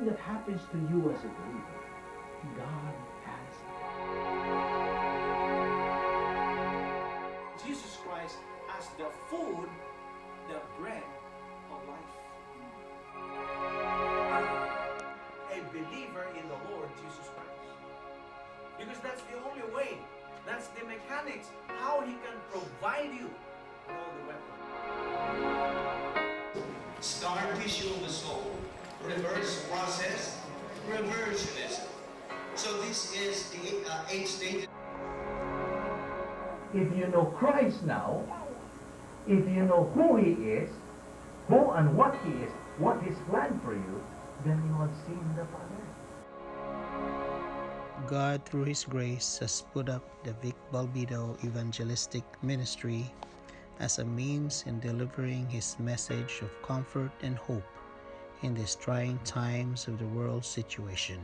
anything that happens to you as a believer, God has it. Jesus Christ as the food, the bread of life. A believer in the Lord Jesus Christ. Because that's the only way. That's the mechanics. How He can provide you with all the weapons. Scar tissue of the soul, reverse process, reversionism. So this is the 8 stages. If you know Christ now, if you know who He is, who and what He is, what His plan for you, then you have seen the Father. God, through His grace, has put up the Vic Balbido evangelistic ministry as a means in delivering His message of comfort and hope in these trying times of the world situation.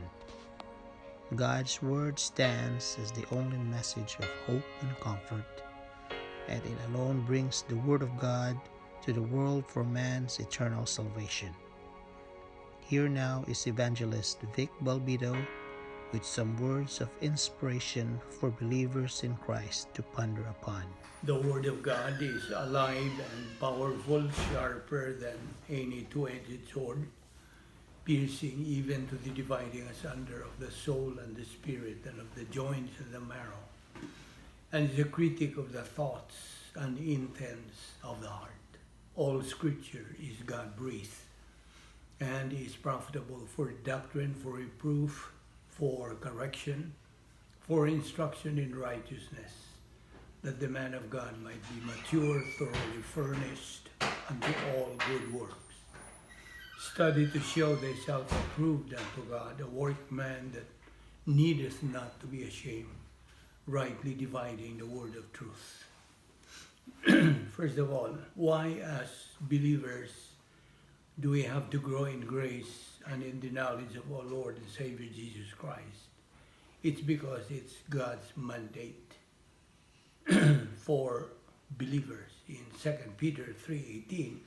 God's Word stands as the only message of hope and comfort, and it alone brings the Word of God to the world for man's eternal salvation. Here now is Evangelist Vic Balbido with some words of inspiration for believers in Christ to ponder upon. The Word of God is alive and powerful, sharper than any two-edged sword, piercing even to the dividing asunder of the soul and the spirit and of the joints and the marrow, and is a critic of the thoughts and intents of the heart. All Scripture is God-breathed and is profitable for doctrine, for reproof, for correction, for instruction in righteousness, that the man of God might be mature, thoroughly furnished unto all good works. Study to show thyself approved unto God, a workman that needeth not to be ashamed, rightly dividing the word of truth. First of all, why as believers do we have to grow in grace and in the knowledge of our Lord and Savior Jesus Christ? It's because it's God's mandate for believers. In 2 Peter 3:18,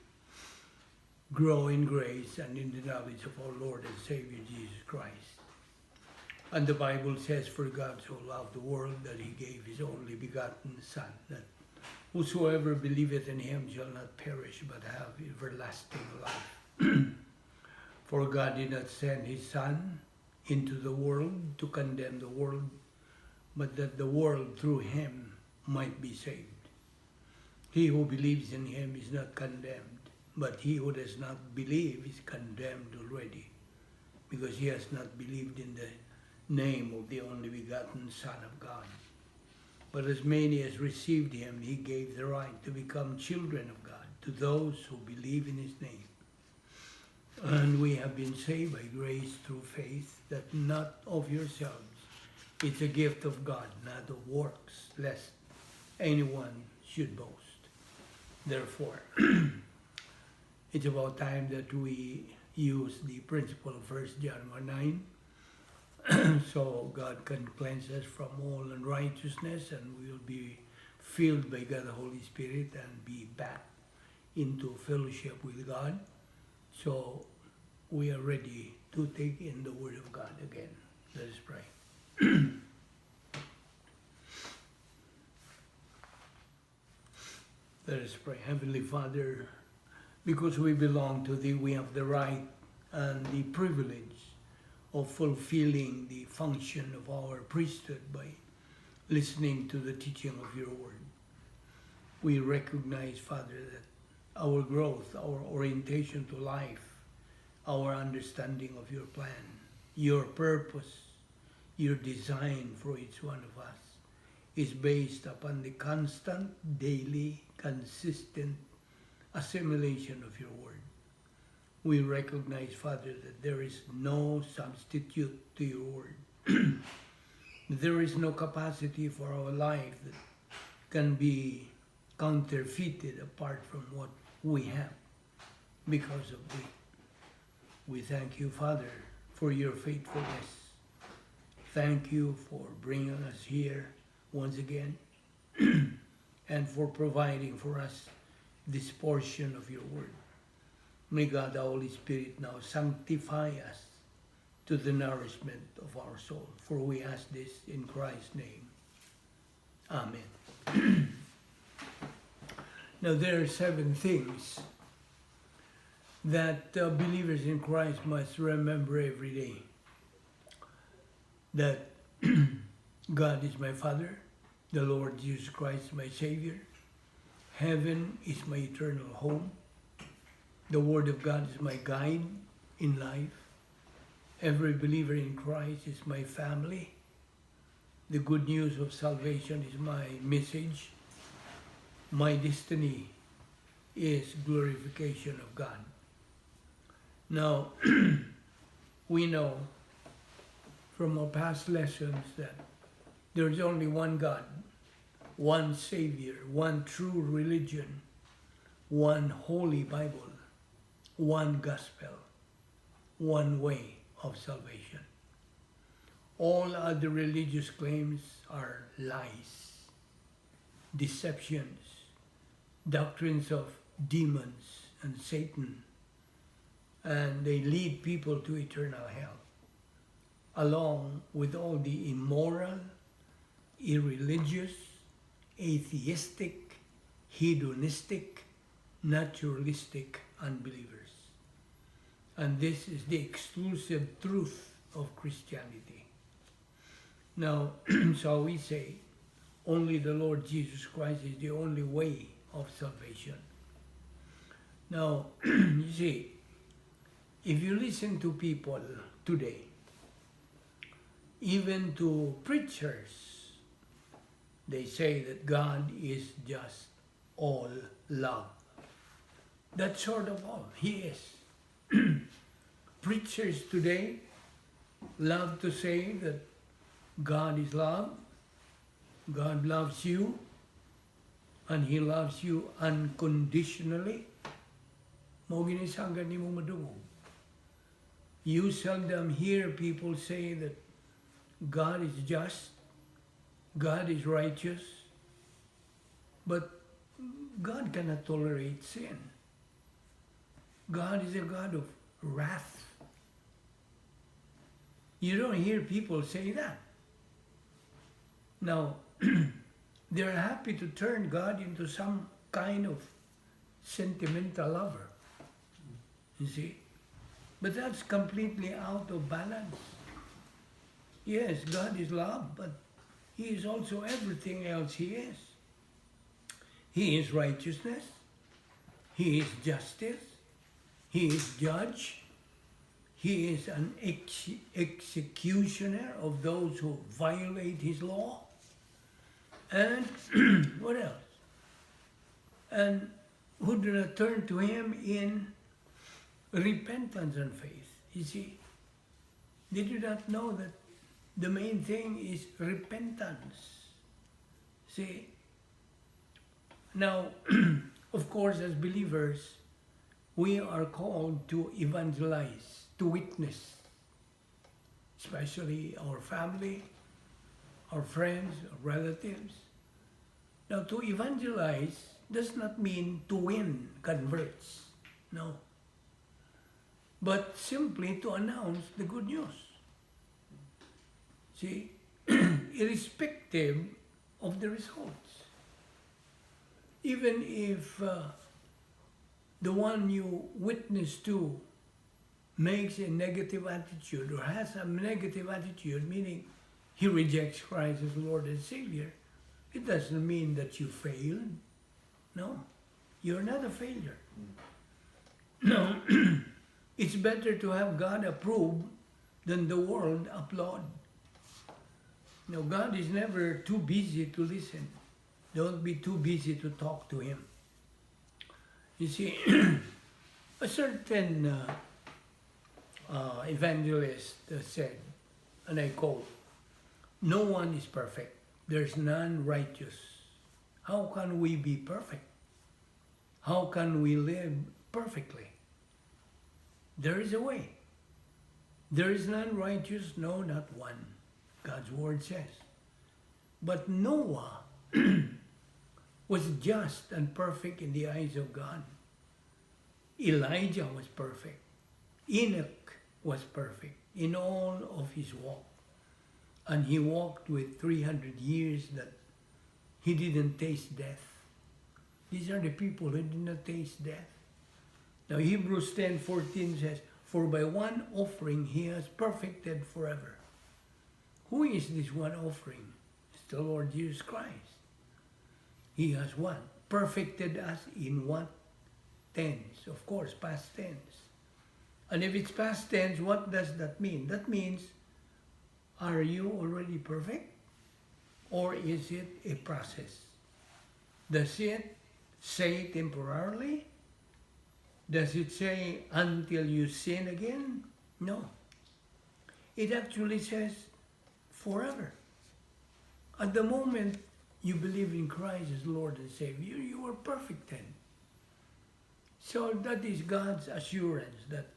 grow in grace and in the knowledge of our Lord and Savior Jesus Christ. And the Bible says, for God so loved the world that He gave His only begotten Son, that whosoever believeth in Him shall not perish but have everlasting life. For God did not send His Son into the world to condemn the world, but that the world through Him might be saved. He who believes in Him is not condemned, but he who does not believe is condemned already, because he has not believed in the name of the only begotten Son of God. But as many as received Him, He gave the right to become children of God, to those who believe in His name. And we have been saved by grace through faith, that not of yourselves. It's a gift of God, not of works, lest anyone should boast. Therefore, it's about time that we use the principle of 1 John 1:9, so God can cleanse us from all unrighteousness, and we will be filled by God the Holy Spirit and be back into fellowship with God. So we are ready to take in the Word of God again. Let us pray. Let us pray. Heavenly Father, because we belong to Thee, we have the right and the privilege of fulfilling the function of our priesthood by listening to the teaching of Your Word. We recognize, Father, that our growth, our orientation to life, our understanding of Your plan, Your purpose, Your design for each one of us is based upon the constant, daily, consistent assimilation of Your Word. We recognize, Father, that there is no substitute to Your Word. There is no capacity for our life that can be counterfeited apart from what we have because of Thee. We thank You, Father, for Your faithfulness. Thank You for bringing us here once again and for providing for us this portion of Your Word. May God, the Holy Spirit, now sanctify us to the nourishment of our soul. For we ask this in Christ's name. Amen. Now there are 7 things that believers in Christ must remember every day. That God is my Father, the Lord Jesus Christ my Savior, heaven is my eternal home, the Word of God is my guide in life, every believer in Christ is my family, the good news of salvation is my message, my destiny is glorification of God. Now, we know from our past lessons that there is only one God, one Savior, one true religion, one holy Bible, one gospel, one way of salvation. All other religious claims are lies, deceptions, doctrines of demons and Satan, and they lead people to eternal hell, along with all the immoral, irreligious, atheistic, hedonistic, naturalistic unbelievers. And this is the exclusive truth of Christianity. Now, shall we say, only the Lord Jesus Christ is the only way of salvation. Now, you see, if you listen to people today, even to preachers, they say that God is just all love. That's sort of all. He is. Preachers today love to say that God is love, God loves you, and He loves you unconditionally. Mo ginisanggan ni mo madungog. You seldom hear people say that God is just, God is righteous, but God cannot tolerate sin. God is a God of wrath. You don't hear people say that. Now, they're happy to turn God into some kind of sentimental lover. You see? But that's completely out of balance. Yes, God is love, but He is also everything else He is. He is righteousness. He is justice. He is judge. He is an executioner of those who violate His law. And what else? And who do not turn to Him in repentance and faith. You see, they do not know that the main thing is repentance. See, now, of course, as believers, we are called to evangelize, to witness, especially our family, our friends, our relatives. Now, to evangelize does not mean to win converts, no, but simply to announce the good news. See, irrespective of the results. Even if the one you witness to makes a negative attitude or has a negative attitude, meaning he rejects Christ as Lord and Savior, it doesn't mean that you failed. No, you're not a failure. No, it's better to have God approve than the world applaud. No, God is never too busy to listen. Don't be too busy to talk to Him. You see, a certain evangelist said, and I quote, "No one is perfect. There's none righteous. How can we be perfect? How can we live perfectly? There is a way. There is none righteous, no, not one," God's word says. But Noah was just and perfect in the eyes of God. Elijah was perfect. Enoch was perfect in all of his walk. And he walked with 300 years that he didn't taste death. These are the people who did not taste death. Now Hebrews 10:14 says, "For by one offering he has perfected forever." Who is this one offering? It's the Lord Jesus Christ. He has what? Perfected us in what? Tense. Of course, past tense. And if it's past tense, what does that mean? That means, are you already perfect? Or is it a process? Does it say temporarily? Does it say until you sin again? No. It actually says forever. At the moment you believe in Christ as Lord and Savior, you are perfect then. So that is God's assurance that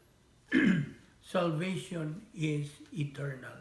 salvation is eternal.